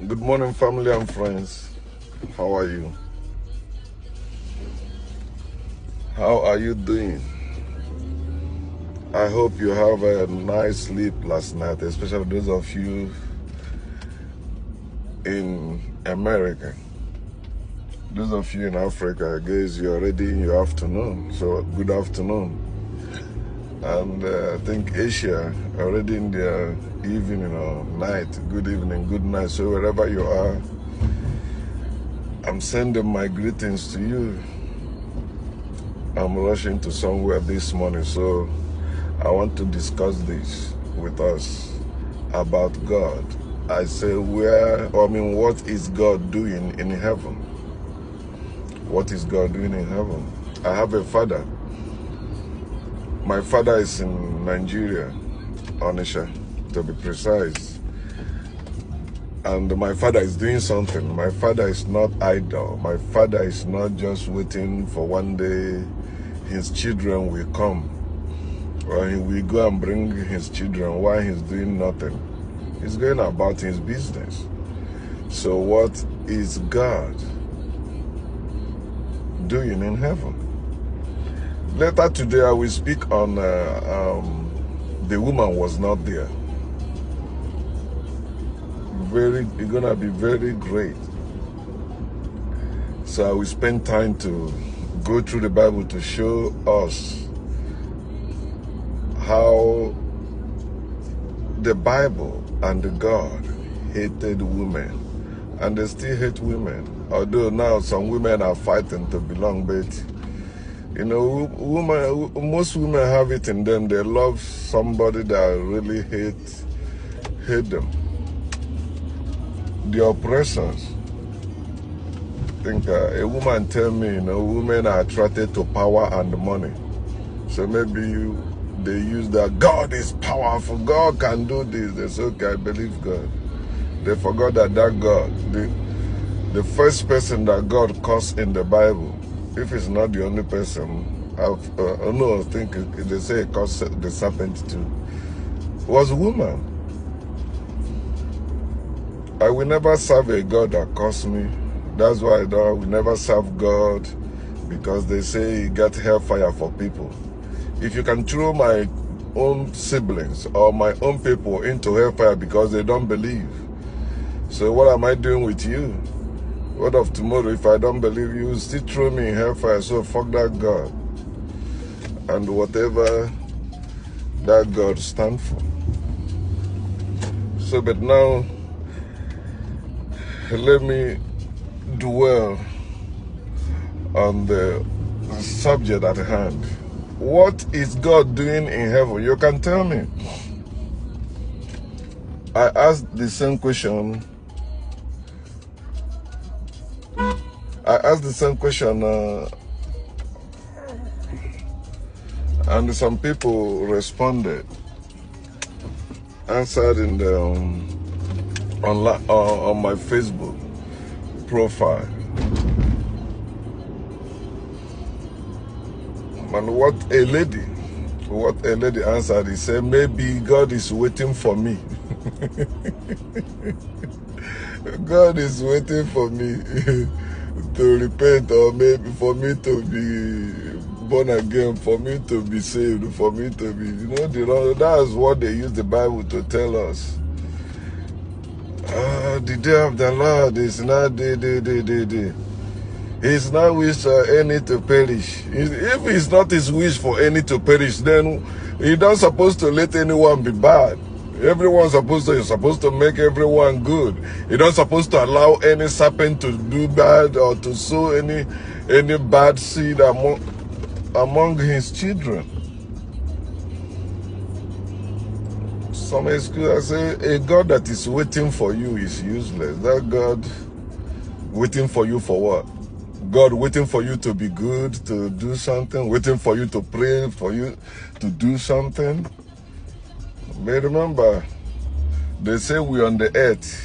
Good morning, family and friends. How are you? How are you doing? I hope you have a nice sleep last night, especially those of you in America. Those of you in Africa, I guess you're already in your afternoon, so good afternoon. And I think Asia, already in their evening or night, good evening, good night. So wherever you are, I'm sending my greetings to you. I'm rushing to somewhere this morning, so I want to discuss this with us about God. I say what is God doing in heaven? What is God doing in heaven? I have a father. My father is in Nigeria, Onitsha, to be precise. And my father is doing something. My father is not idle. My father is not just waiting for one day his children will come, or he will go and bring his children while he's doing nothing. He's going about his business. So what is God doing in heaven? Later today, I will speak on the woman was not there. It's gonna be very great. So I will spend time to go through the Bible to show us how the Bible and the God hated women, and they still hate women. Although now some women are fighting to belong, but you know, most women have it in them. They love somebody that really hate them. The oppressors. I think a woman tell me, women are attracted to power and money. So maybe they use that God is powerful, God can do this. They say, okay, I believe God. They forgot that God, the first person that God cursed in the Bible, if it's not the only person, I think they say it cursed the serpent too, was woman. I will never serve a God that cursed me. That's why I will never serve God, because they say he got hellfire for people. If you can throw my own siblings or my own people into hellfire because they don't believe, so what am I doing with you? What of tomorrow if I don't believe you, still throw me in hellfire? So fuck that God and whatever that God stands for. So but now let me dwell on the subject at hand. What is God doing in heaven? You can tell me. I asked the same question. And some people responded, answered in the on my Facebook profile. And what a lady answered, he said, maybe God is waiting for me. God is waiting for me to repent, or maybe for me to be born again, for me to be saved, for me to be, that's what they use the Bible to tell us. The day of the Lord is not day. He's not wish any to perish. If it's not his wish for any to perish, then he's not supposed to let anyone be bad. Everyone's supposed to make everyone good. He's not supposed to allow any serpent to do bad or to sow any bad seed among his children. Some excuse, I say, a God that is waiting for you is useless. That God waiting for you for what? God waiting for you to be good, to do something, waiting for you to pray, for you to do something. But remember, they say we're on the earth,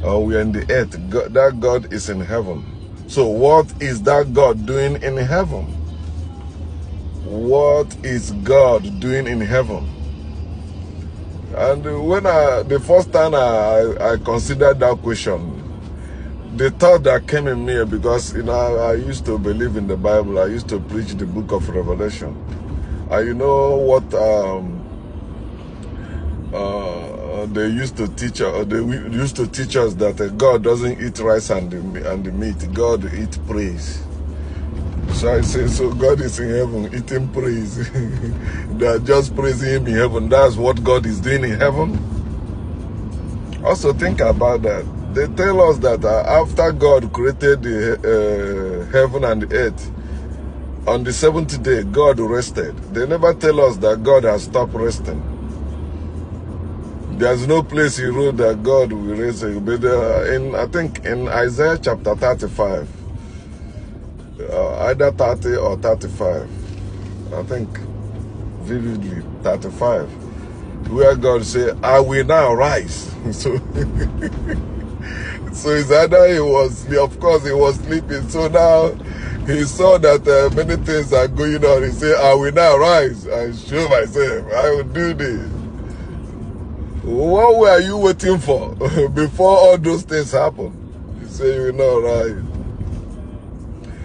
or we're in the earth. God, that God is in heaven. So what is that God doing in heaven? What is God doing in heaven? And when the first time I considered that question, the thought that came in me, because I used to believe in the Bible, I used to preach the book of Revelation. And you know what they used to teach us that God doesn't eat rice and the meat. God eats praise. So I say, so God is in heaven eating praise. They are just praising him in heaven. That's what God is doing in heaven. Also think about that. They tell us that after God created the heaven and the earth, on the seventh day, God rested. They never tell us that God has stopped resting. There's no place he wrote that God will rest. But I think in Isaiah chapter 35, either 30 or 35, I think vividly 35, where God said, I will now rise. So it's either he was sleeping. So now he saw that many things are going on. He said, I will now rise and show myself. I will do this. What were you waiting for before all those things happen? He said, you will now rise.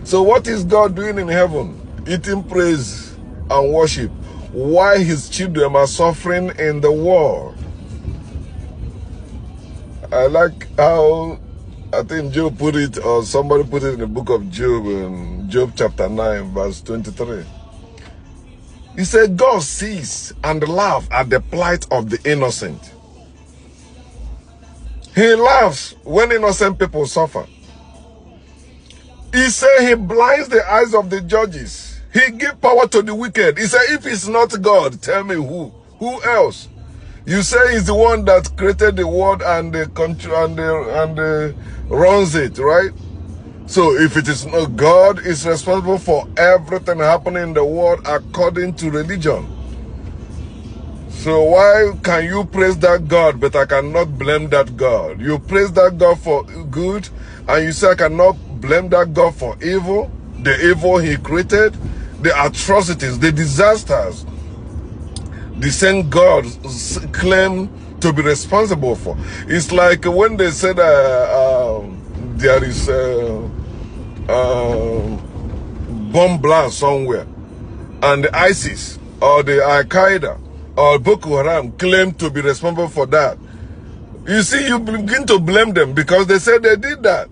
So what is God doing in heaven? Eating praise and worship while his children are suffering in the war. I like how, I think Job put it, or somebody put it in the book of Job, in Job chapter 9, verse 23. He said, God sees and laughs at the plight of the innocent. He laughs when innocent people suffer. He said he blinds the eyes of the judges. He gives power to the wicked. He said, if it's not God, tell me who? Who else? You say he's the one that created the world and the country and runs it, right? So if it is not God, is responsible for everything happening in the world according to religion. So why can you praise that God, but I cannot blame that God? You praise that God for good, and you say I cannot blame that God for evil, the evil he created, the atrocities, the disasters, the same God claim to be responsible for. It's like when they said there is bomb blast somewhere, and the ISIS or the Al-Qaeda or Boko Haram claim to be responsible for that. You see, you begin to blame them because they said they did that.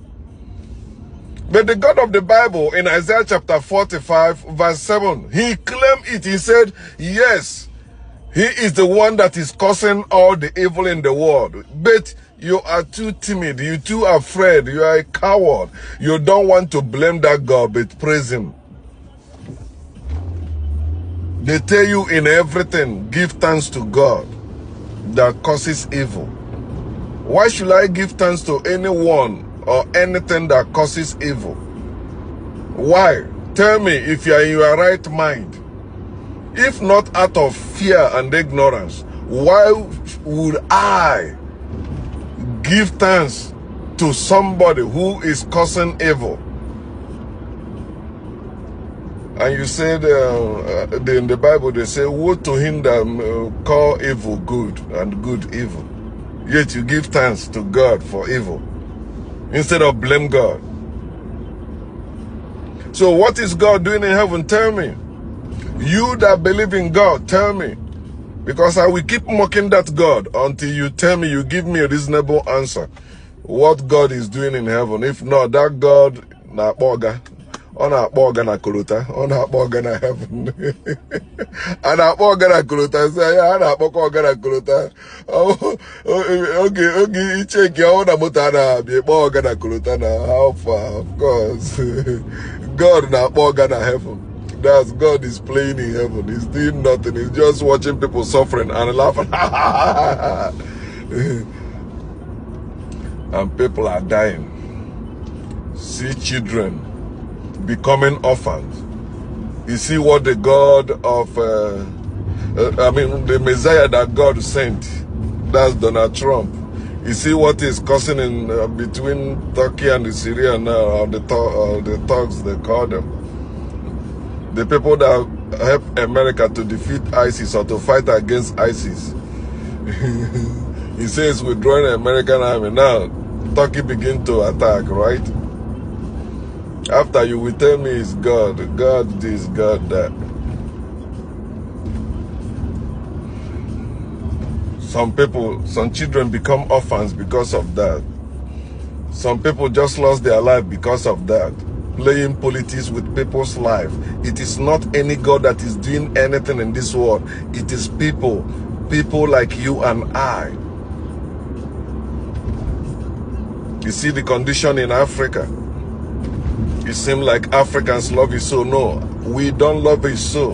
But the God of the Bible in Isaiah chapter 45 verse 7, he claimed it. He said, yes, he is the one that is causing all the evil in the world. But you are too timid. You're too afraid. You are a coward. You don't want to blame that God, but praise him. They tell you in everything, give thanks to God that causes evil. Why should I give thanks to anyone or anything that causes evil? Why? Tell me if you are in your right mind. If not out of fear and ignorance, why would I give thanks to somebody who is causing evil? And you said in the Bible they say, woe to him that call evil good and good evil. Yet you give thanks to God for evil instead of blame God. So what is God doing in heaven? Tell me. You that believe in God, tell me. Because I will keep mocking that God until you tell me, you give me a reasonable answer. What God is doing in heaven. If not, that God, na boga. On a boga na kuluta. On a boga na heaven. And a boga na kuluta. Say, yeah, na boga na kuluta. Okay, you check your own mutana. Be boga na kuluta na. How far? Of course. God na boga na heaven. That's God is playing in heaven. He's doing nothing. He's just watching people suffering and laughing. And people are dying. See children becoming orphans. You see what the God of, the Messiah that God sent, that's Donald Trump. You see what is causing in between Turkey and Syria now, or the Turks, they call them. The people that help America to defeat ISIS or to fight against ISIS. He says withdrawing the American army. Now, Turkey begin to attack, right? After you will tell me it's God. God this, God that. Some people, some children become orphans because of that. Some people just lost their life because of that. Playing politics with people's life. It is not any God that is doing anything in this world. It is people. People like you and I. You see the condition in Africa. It seems like Africans love it so. No, we don't love it so.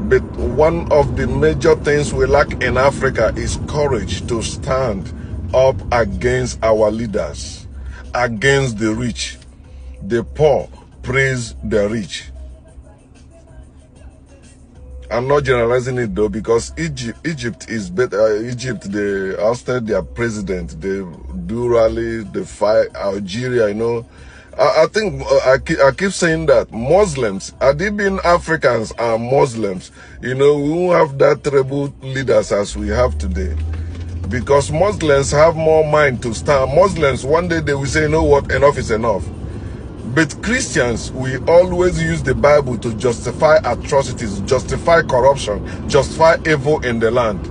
But one of the major things we lack in Africa is courage to stand up against our leaders, against the rich. The poor praise the rich. I'm not generalizing it though, because Egypt is better. Egypt, they ousted their president. They do rally, they fight. Algeria, you know. I think I keep saying that Muslims, had they been Africans are Muslims, you know, we won't have that terrible leaders as we have today. Because Muslims have more mind to stand. Muslims, one day they will say, you know what, enough is enough. But Christians, we always use the Bible to justify atrocities, justify corruption, justify evil in the land.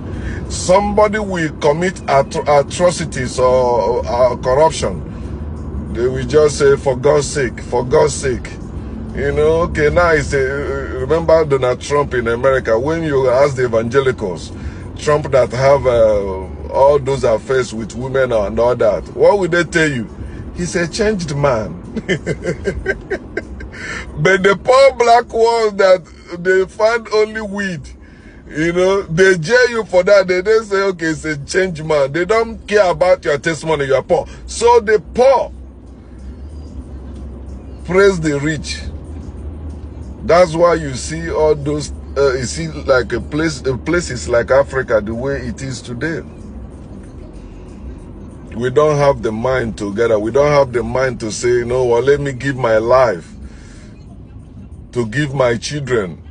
Somebody will commit atrocities or corruption. They will just say, for God's sake, for God's sake. You know, okay, now it's remember Donald Trump in America, when you ask the evangelicals, Trump that have all those affairs with women and all that, what would they tell you? He's a changed man. But the poor black ones that they find only weed, you know, they jail you for that. They don't say, okay, it's a changed man. They don't care about your testimony, you are poor. So the poor praise the rich. That's why you see all those, you see like places like Africa the way it is today. We don't have the mind together. We don't have the mind to say, you know what, let me give my life to give my children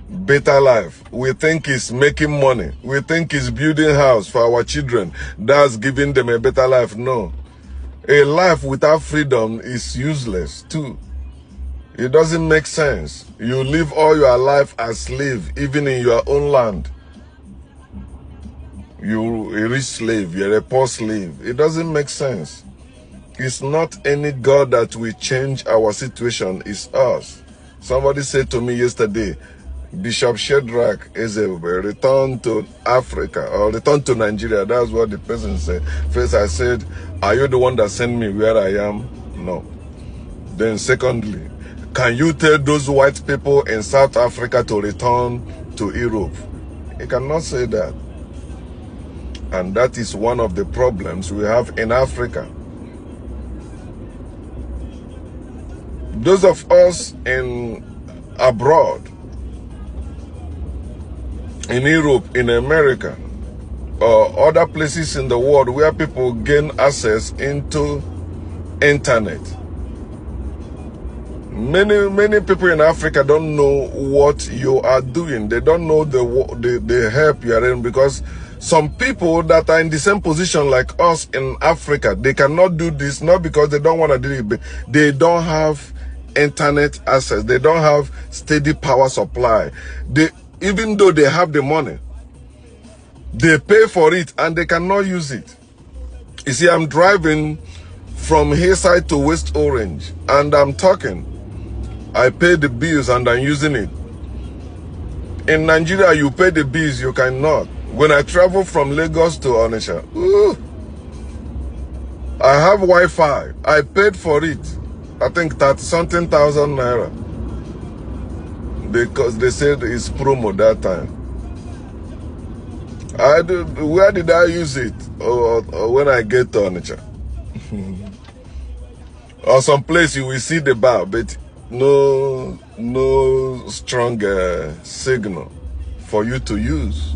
better life. We think it's making money. We think it's building house for our children. That's giving them a better life. No. A life without freedom is useless too. It doesn't make sense. You live all your life as slave, even in your own land. You're a rich slave, you're a poor slave. It doesn't make sense. It's not any God that will change our situation, it's us. Somebody said to me yesterday, Bishop Shadrach is a return to Africa or return to Nigeria. That's what the person said. First I said, are you the one that sent me where I am? No. Then secondly, can you tell those white people in South Africa to return to Europe? You cannot say that. And that is one of the problems we have in Africa. Those of us in abroad, in Europe, in America, or other places in the world where people gain access into internet. Many people in Africa don't know what you are doing. They don't know the help you are in, because some people that are in the same position like us in Africa, they cannot do this, not because they don't want to do it, but they don't have internet access. They don't have steady power supply. Even though they have the money, they pay for it and they cannot use it. You see, I'm driving from Hayside to West Orange and I'm talking. I pay the bills and I'm using it. In Nigeria, you pay the bills, you cannot. When I travel from Lagos to Onitsha, I have Wi-Fi. I paid for it. I think 30-something thousand naira. Because they said it's promo that time. Where did I use it? Or when I get to Onitsha. Or some place you will see the bar, but no strong signal for you to use.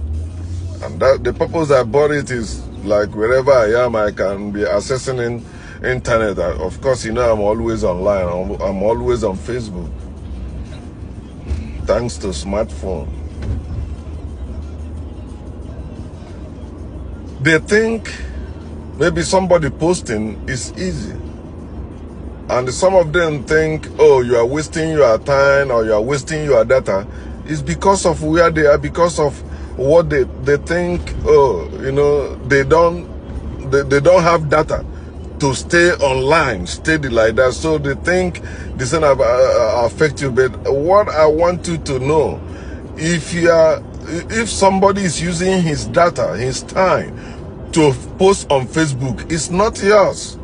And that the purpose I bought it is like wherever I am, I can be accessing internet. Of course, you know, I'm always online. I'm always on Facebook. Thanks to smartphone. They think maybe somebody posting is easy. And some of them think, oh, you are wasting your time or you are wasting your data. It's because of where they are, because of what they think, oh, you know, they don't have data to stay online, steady like that. So they think this thing affect you. But what I want you to know, if somebody is using his data, his time to post on Facebook, it's not yours.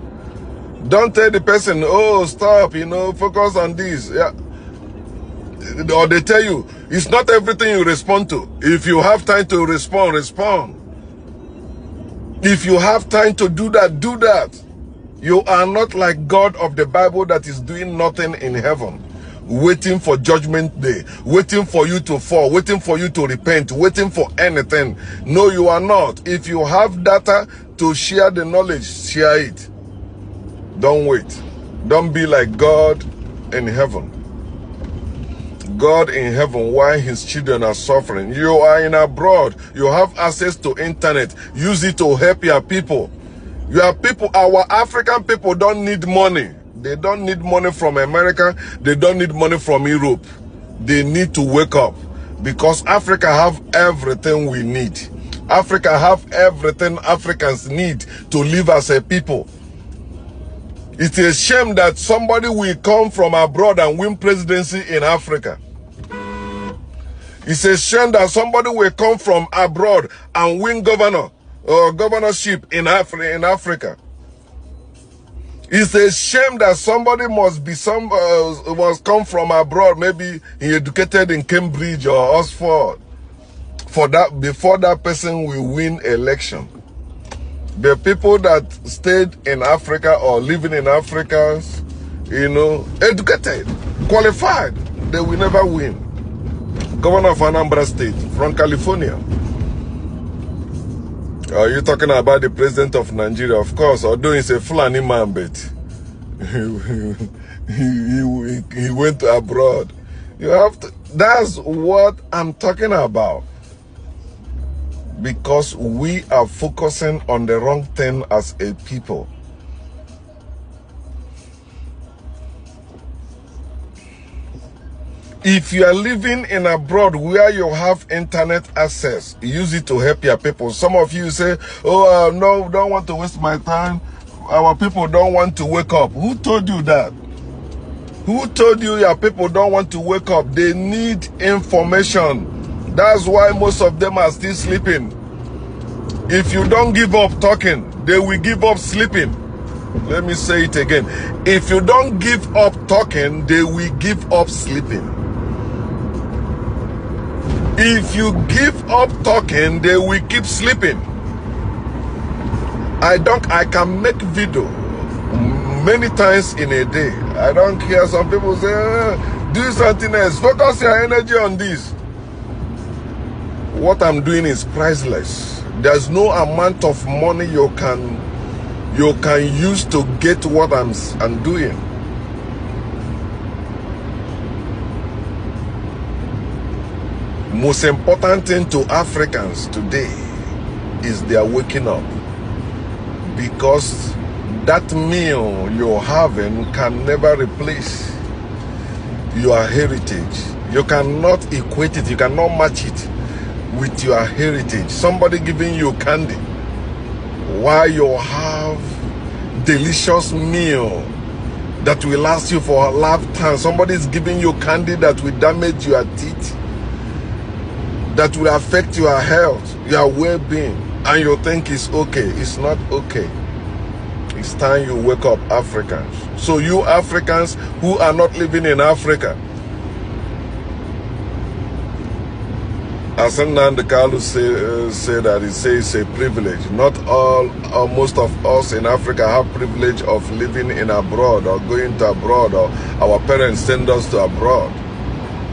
Don't tell the person, oh, stop, you know, focus on this. Yeah. Or they tell you, it's not everything you respond to. If you have time to respond, respond. If you have time to do that, do that. You are not like God of the Bible that is doing nothing in heaven, waiting for judgment day, waiting for you to fall, waiting for you to repent, waiting for anything. No, you are not. If you have data to share the knowledge, share it. Don't wait. Don't be like God in heaven. God in heaven, while his children are suffering. You are in abroad. You have access to internet. Use it to help your people. Your people, our African people don't need money. They don't need money from America. They don't need money from Europe. They need to wake up. Because Africa have everything we need. Africa have everything Africans need to live as a people. It's a shame that somebody will come from abroad and win presidency in Africa. It's a shame that somebody will come from abroad and win governor or governorship in Africa. It's a shame that somebody must come from abroad, maybe he educated in Cambridge or Oxford, for that before that person will win election. The people that stayed in Africa or living in Africa, you know, educated, qualified, they will never win. Governor of Anambra State from California. Are you talking about the president of Nigeria? Of course, although he's a Fulani man, but he went abroad. You have to, that's what I'm talking about. Because we are focusing on the wrong thing as a people. If you are living in abroad where you have internet access, use it to help your people. Some of you say, oh, no, don't want to waste my time. Our people don't want to wake up. Who told you that? Who told you your people don't want to wake up? They need information. That's why most of them are still sleeping. If you don't give up talking, they will give up sleeping. Let me say it again. If you don't give up talking, they will give up sleeping. If you give up talking, they will keep sleeping. I can make video many times in a day. I don't care. Some people say, do something else. Focus your energy on this. What I'm doing is priceless. There's no amount of money you can use to get what I'm doing. Most important thing to Africans today is their waking up. Because that meal you're having can never replace your heritage. You cannot equate it, you cannot match it with your heritage. Somebody giving you candy while you have delicious meal that will last you for a lifetime. Somebody is giving you candy that will damage your teeth, that will affect your health, your well-being, and you think it's okay. It's not okay. It's time you wake up, Africans. So you Africans who are not living in Africa, as Nnamdi Kanu say that it's a privilege. Not all, or most of us in Africa have privilege of living in abroad or going to abroad, or our parents send us to abroad.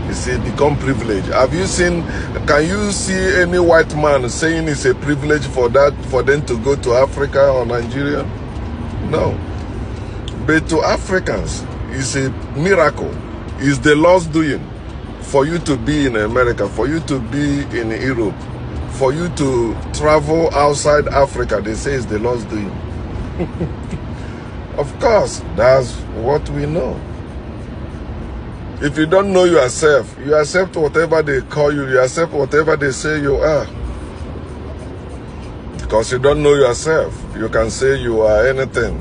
You see, become privilege. Have you seen, can you see any white man saying it's a privilege for them to go to Africa or Nigeria? No. But to Africans, it's a miracle. It's the Lord's doing. For you to be in America, for you to be in Europe, for you to travel outside Africa, they say it's the Lord's doing. Of course, that's what we know. If you don't know yourself, you accept whatever they call you, you accept whatever they say you are. Because you don't know yourself, you can say you are anything.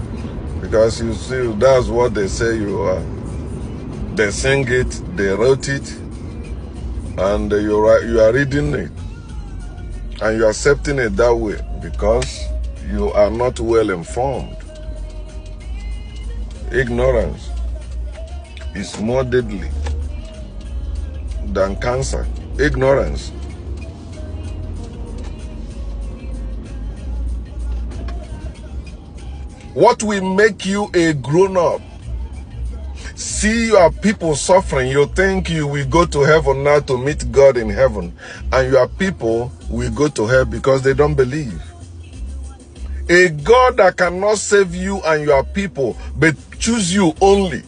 Because you see, that's what they say you are. They sing it, they wrote it, and you are reading it. And you are accepting it that way because you are not well informed. Ignorance is more deadly than cancer. Ignorance. What will make you a grown-up? See your people suffering, you think you will go to heaven now to meet God in heaven, and your people will go to hell because they don't believe. A God that cannot save you and your people, but choose you only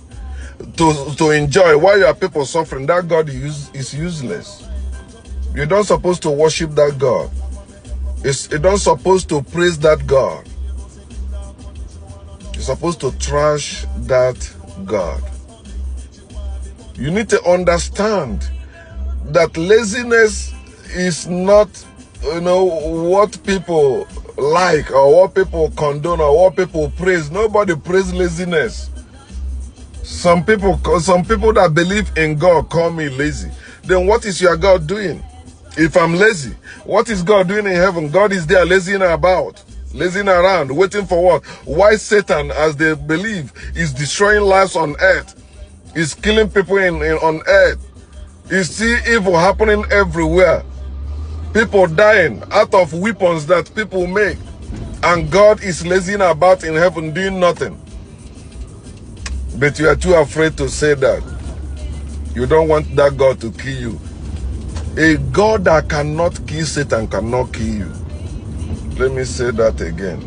to enjoy while your people suffering, that God is useless. You're not supposed to worship that God. You're not supposed to praise that God. You're supposed to trash that God. You need to understand that laziness is not, what people like or what people condone or what people praise. Nobody praise laziness. Some people that believe in God call me lazy. Then what is your God doing? If I'm lazy, what is God doing in heaven? God is there lazing about, lazing around, waiting for what? Why Satan, as they believe, is destroying lives on earth, is killing people on earth. You see evil happening everywhere. People dying out of weapons that people make. And God is lazing about in heaven doing nothing. But you are too afraid to say that. You don't want that God to kill you. A God that cannot kill Satan cannot kill you. Let me say that again.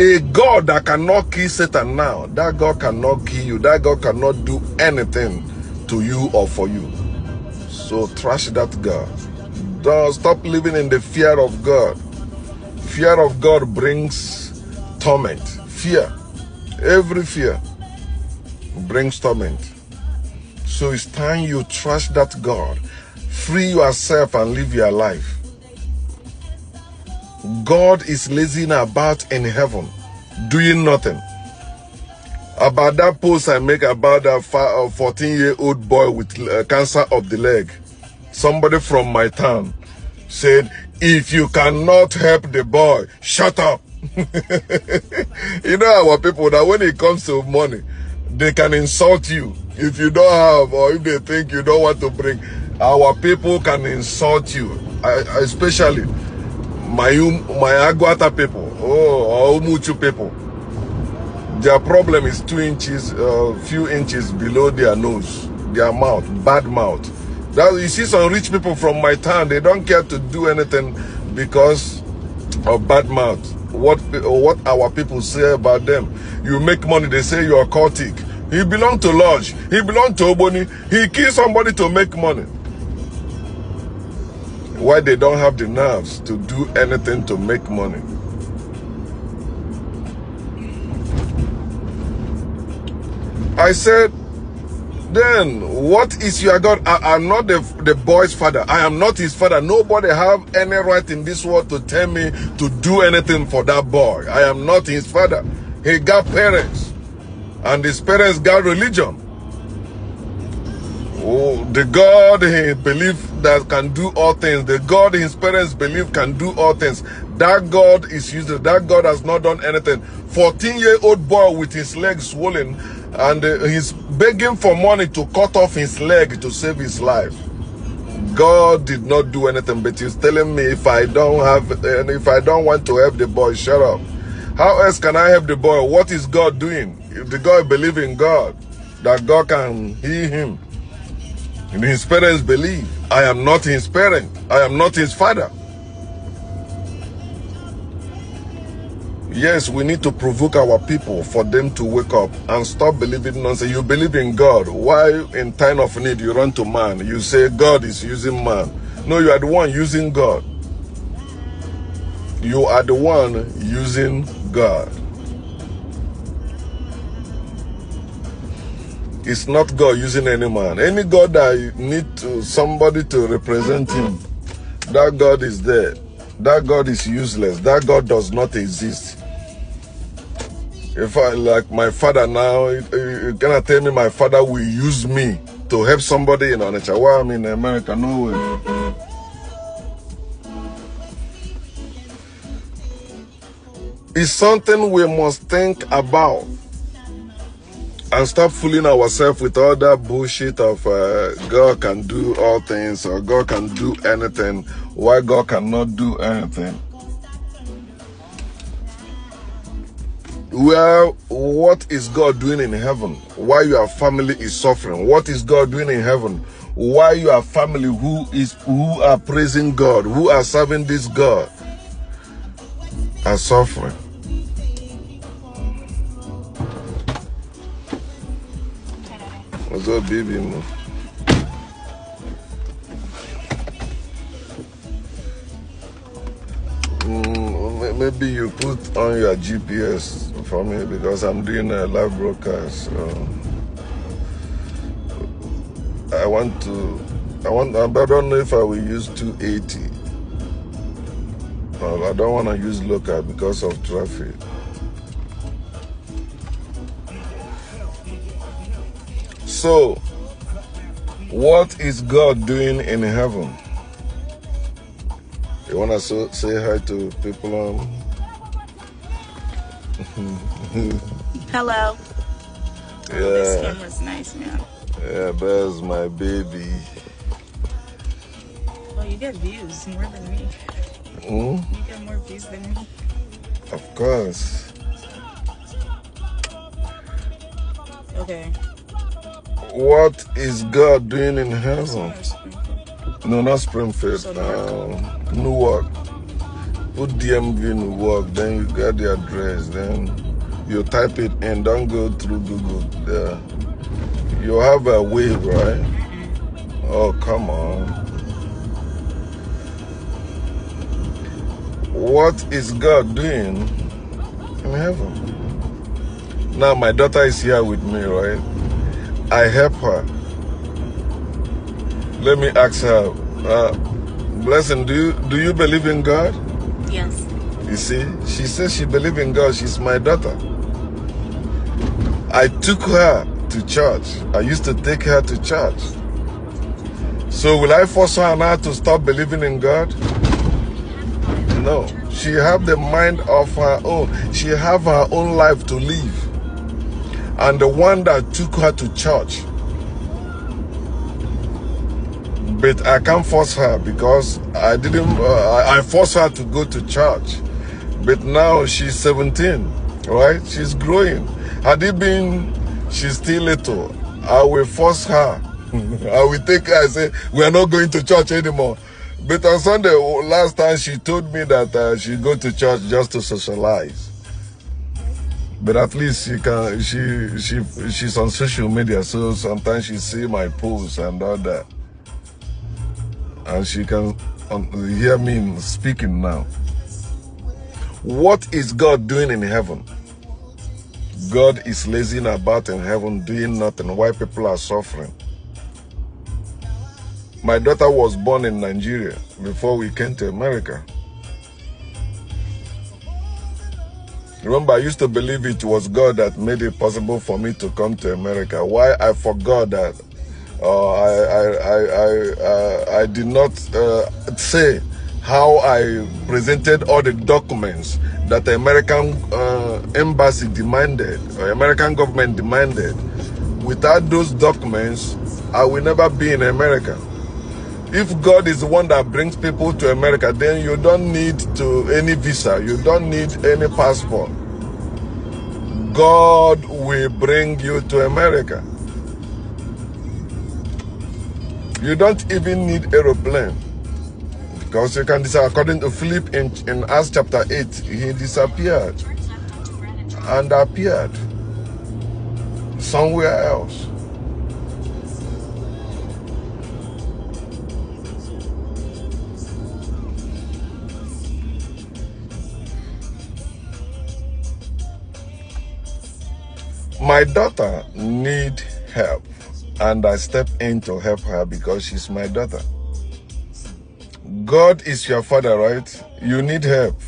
A God that cannot kill Satan now, that God cannot kill you. That God cannot do anything to you or for you. So trash that God. Don't stop living in the fear of God. Fear of God brings torment. Fear. Every fear brings torment. So it's time you trash that God. Free yourself and live your life. God is lazing about in heaven, doing nothing. About that post I make about that 14-year-old boy with cancer of the leg. Somebody from my town said, if you cannot help the boy, shut up. You know our people, that when it comes to money, they can insult you. If you don't have, or if they think you don't want to bring, our people can insult you. Especially my Aguata people, or Umuchu people. Their problem is 2 inches, few inches below their nose, their mouth, bad mouth. That, you see some rich people from my town, they don't care to do anything because of bad mouth. What our people say about them. You make money, they say you are cultic. He belonged to Lodge. He belonged to Oboni. He killed somebody to make money. Why they don't have the nerves to do anything to make money? I said, then what is your God? I'm not the boy's father. I am not his father. Nobody have any right in this world to tell me to do anything for that boy. I am not his father. He got parents. And his parents got religion. Oh, the God he believed that can do all things, the God his parents believe can do all things, that God is useless. That God has not done anything. 14-year-old boy with his legs swollen, and he's begging for money to cut off his leg to save his life. God did not do anything, but he's telling me if I don't want to help the boy, shut up. How else can I help the boy? What is God doing? If the guy believes in God, that God can heal him, and his parents believe, I am not his parent, I am not his father. Yes, we need to provoke our people for them to wake up and stop believing nonsense. You believe in God. Why in time of need you run to man? You say God is using man. No, you are the one using God. You are the one using God. It's not God using any man. Any God that need somebody to represent him, that God is dead. That God is useless. That God does not exist. If I, like my father now, you cannot tell me my father will use me to help somebody in Onitsha while I'm in America. No way. It's something we must think about and stop fooling ourselves with all that bullshit of God can do all things or God can do anything. Why God cannot do anything? Well, what is God doing in heaven? Why your family is suffering? What is God doing in heaven? Why your family who are praising God, who are serving this God, are suffering? What's up, baby? Maybe you put on your GPS for me because I'm doing a live broadcast. So I don't know if I will use 280. I don't want to use local because of traffic. So, what is God doing in heaven? You want to say hi to people? Hello. Yeah. Oh, this camera's nice, man. Yeah, there's my baby. Well, you get views more than me. You get more views than me. Of course. Okay. What is God doing in heaven? No, not Springfield. So Newark. Put DMV Newark, then you get the address, then you type it in. Don't go through Google. You have a wave, right? Oh, come on. What is God doing in heaven? Now my daughter is here with me, right? I help her. Let me ask her, Blessing, do you believe in God? Yes. You see, she says she believes in God. She's my daughter. I took her to church. I used to take her to church. So will I force her now to stop believing in God? No. She have the mind of her own. She have her own life to live. And the one that took her to church, but I can't force her because I didn't. I forced her to go to church, but now she's 17, right? She's growing. Had it been she's still little, I will force her. I will take her and say we are not going to church anymore. But on Sunday last time she told me that she go to church just to socialize. But at least she can. She's on social media, so sometimes she see my posts and all that. And she can hear me speaking now. What is God doing in heaven? God is lazing about in heaven, doing nothing while people are suffering. My daughter was born in Nigeria before we came to America. Remember, I used to believe it was God that made it possible for me to come to America. Why I forgot that I did not say how I presented all the documents that the American embassy demanded, or American government demanded. Without those documents, I will never be in America. If God is the one that brings people to America, then you don't need any visa, you don't need any passport. God will bring you to America. You don't even need aeroplane. Because you can disappear. According to Philip in Acts chapter 8, he disappeared and appeared somewhere else. My daughter need help, and I step in to help her because she's my daughter. God is your father, right? You need help.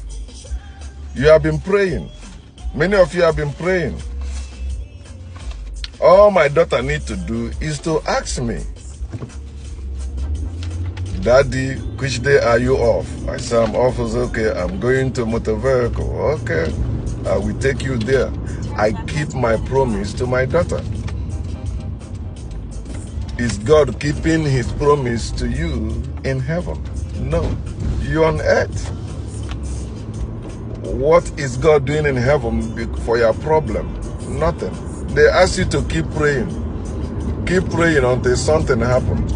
You have been praying. Many of you have been praying. All my daughter needs to do is to ask me, Daddy, which day are you off? I say, I'm off. It's okay. I'm going to motor vehicle. Okay. I will take you there. I keep my promise to my daughter. Is God keeping his promise to you in heaven? No. You're on earth. What is God doing in heaven for your problem? Nothing. They ask you to keep praying. Keep praying until something happens.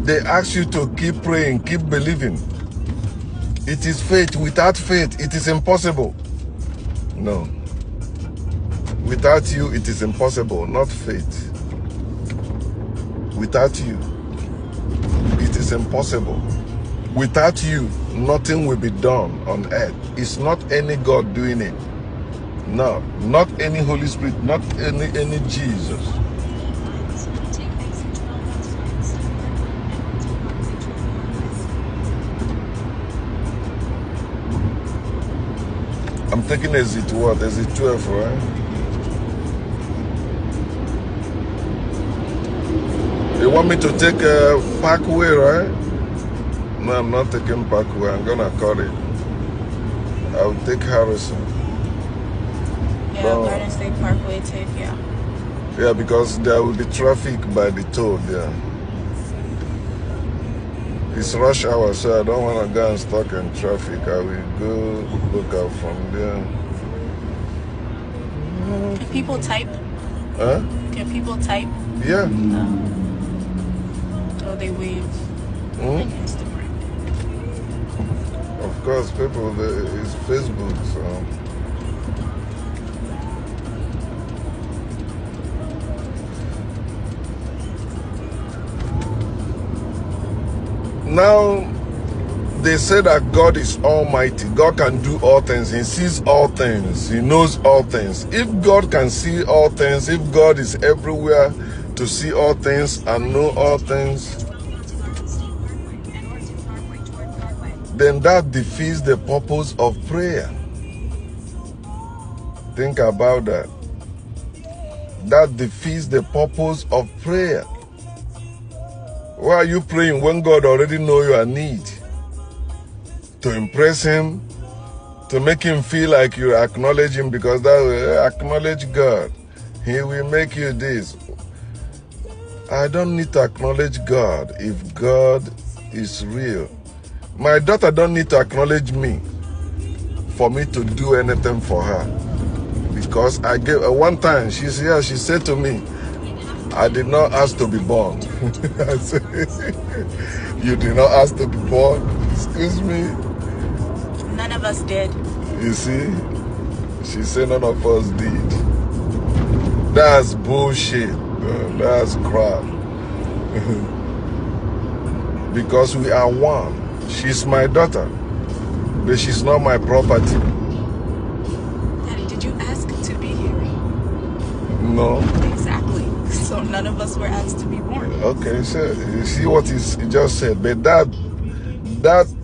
They ask you to keep praying, keep believing. It is faith. Without faith, it is impossible. No. Without you, it is impossible, not faith. Without you, it is impossible. Without you, nothing will be done on earth. It's not any God doing it. No, not any Holy Spirit, not any Jesus. I'm taking exit what? Exit 12, right? You want me to take Parkway, right? No, I'm not taking Parkway. I'm gonna cut it. I'll take Harrison. Yeah, Garden State Parkway take, yeah. Yeah, because there will be traffic by the toll there. It's rush hour, so I don't want to go and stuck in traffic. I will go look out from there. Can people type? Huh? Can people type? Yeah. Oh, they wave. Hmm? Like Instagram. Of course, people, it's Facebook, so. Now, they say that God is almighty. God can do all things. He sees all things. He knows all things. If God can see all things, if God is everywhere to see all things and know all things, then that defeats the purpose of prayer. Think about that. That defeats the purpose of prayer. Why are you praying when God already knows your need? To impress him, to make him feel like you acknowledge him, because that will acknowledge God. He will make you this. I don't need to acknowledge God if God is real. My daughter don't need to acknowledge me for me to do anything for her. Because I gave her one time, she said to me, I did not ask to be born. I said, you did not ask to be born? Excuse me? None of us did. You see? She said none of us did. That's bullshit. That's crap. Because we are one. She's my daughter, but she's not my property. Daddy, did you ask to be here? No. Exactly. So none of us were asked to be born. Okay, so you see what he just said, but that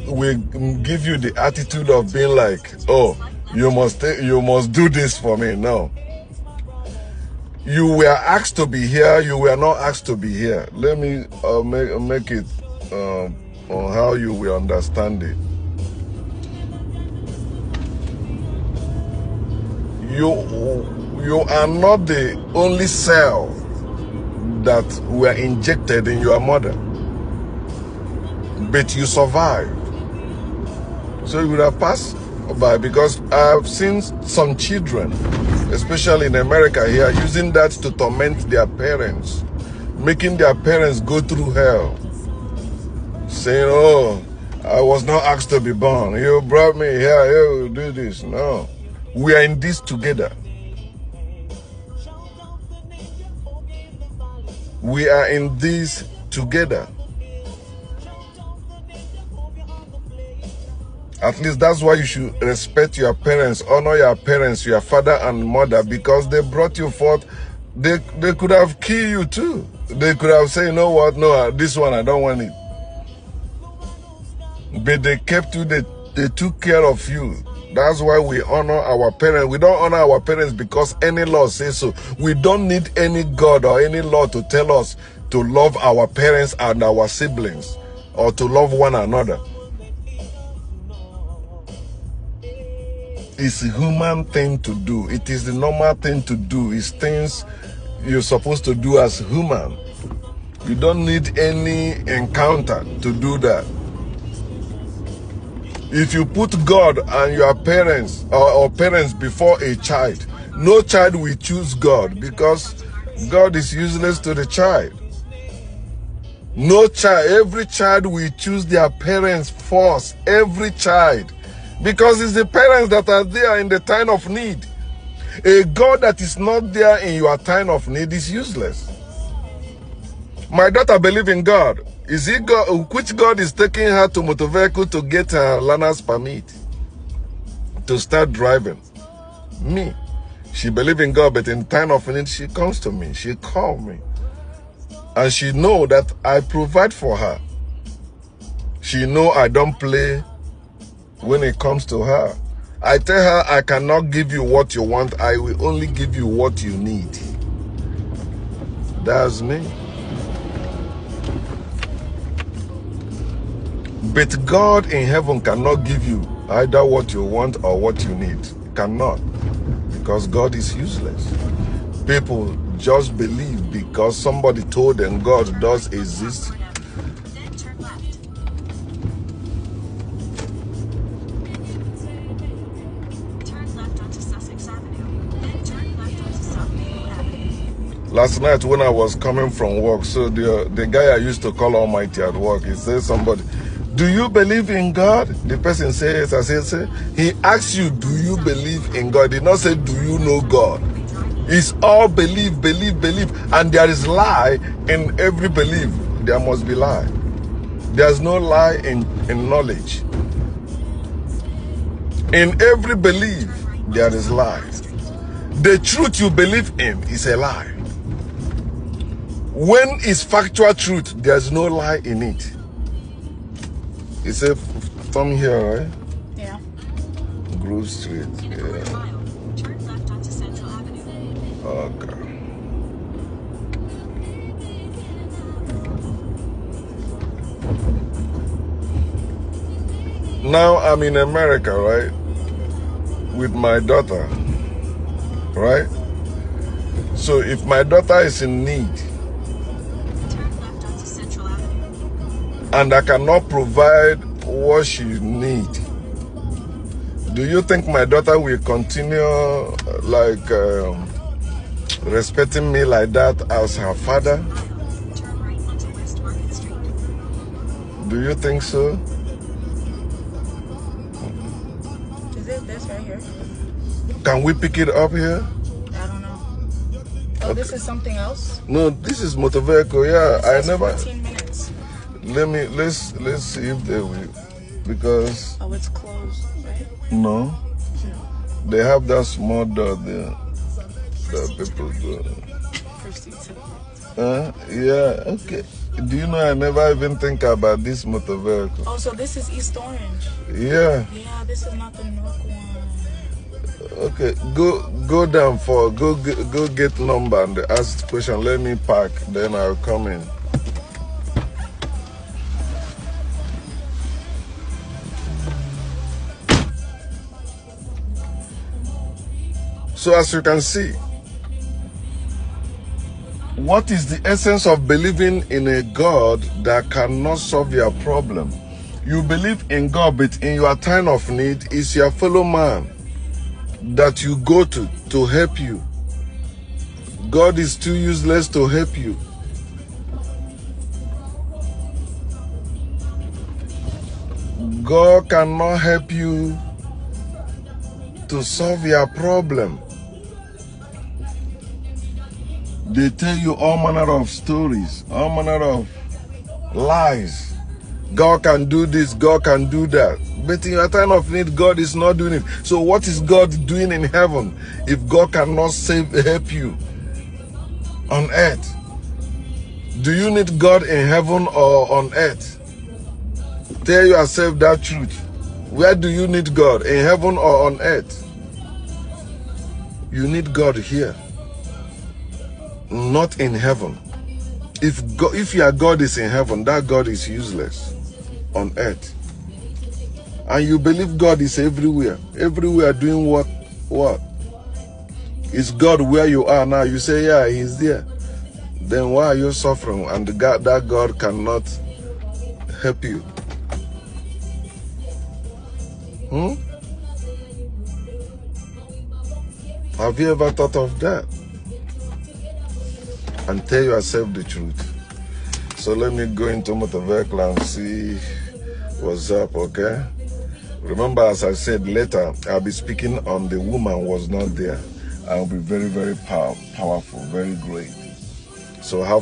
will give you the attitude of being like, oh, you must do this for me. No. You were asked to be here. You were not asked to be here. Let me make it on how you will understand it. You are not the only cell that were injected in your mother, but you survived. So you would have passed by, because I've seen some children, especially in America here, using that to torment their parents, making their parents go through hell, saying, oh, I was not asked to be born. You brought me here, you do this. No, we are in this together. We are in this together. At least that's why you should respect your parents, honor your parents, your father and mother, because they brought you forth. They could have killed you too. They could have said, you know what, no, this one, I don't want it. But they kept you, they took care of you. That's why we honor our parents. We don't honor our parents because any law says so. We don't need any God or any law to tell us to love our parents and our siblings or to love one another. It's a human thing to do. It is the normal thing to do. It's things you're supposed to do as human. You don't need any encounter to do that. If you put God and your parents or parents before a child, no child will choose God because God is useless to the child. No child, every child will choose their parents first. Every child. Because it's the parents that are there in the time of need. A God that is not there in your time of need is useless. My daughter believes in God. Is it God? Which God is taking her to motor vehicle to get her learner's permit to start driving? Me. She believes in God, but in time of need, she comes to me. She calls me. And she knows that I provide for her. She knows I don't play when it comes to her. I tell her I cannot give you what you want. I will only give you what you need. That's me. But God in heaven cannot give you either what you want or what you need. Cannot. Because God is useless. People just believe because somebody told them God does exist. Last night when I was coming from work, so the guy I used to call Almighty at work, he said somebody, do you believe in God? The person says, I said, he asks you, do you believe in God? He did not say, do you know God? It's all believe, believe, believe. And there is lie in every belief. There must be lie. There's no lie in knowledge. In every belief, there is lie. The truth you believe in is a lie. When it's factual truth, there's no lie in it. It's a from here, right? Yeah. Grove Street. Yeah. Turn left onto Central Avenue. Okay. Now I'm in America, right? With my daughter, right? So if my daughter is in need, and I cannot provide what she needs, do you think my daughter will continue like respecting me like that as her father? Do you think so? Is it this right here? Can we pick it up here? I don't know. Oh, okay. This is something else? No, this is motor vehicle. Yeah, I never. 14 minutes. Let's see if they will, because oh, it's closed, right? No, they have that small door there that people go. Yeah, okay. Do you know I never even think about this motor vehicle? Oh, so this is East Orange. Yeah. Yeah, this is not the North one. Okay, go down for go get number and ask the question. Let me park, then I'll come in. So as you can see, what is the essence of believing in a God that cannot solve your problem? You believe in God, but in your time of need, is your fellow man that you go to help you. God is too useless to help you. God cannot help you to solve your problem. They tell you all manner of stories, all manner of lies. God can do this, God can do that. But in your time of need, God is not doing it. So what is God doing in heaven if God cannot help you on earth? Do you need God in heaven or on earth? Tell yourself that truth. Where do you need God? In heaven or on earth? You need God here, not in heaven. If your God is in heaven, that God is useless on earth. And you believe God is everywhere. Everywhere doing what? What? Is God where you are now? You say, yeah, he's there. Then why are you suffering? And that God cannot help you. Have you ever thought of that? And tell yourself the truth. So let me go into motor vehicle and see what's up, okay? Remember, as I said, later I'll be speaking on the woman was not there. I'll be very, very powerful, very great. So have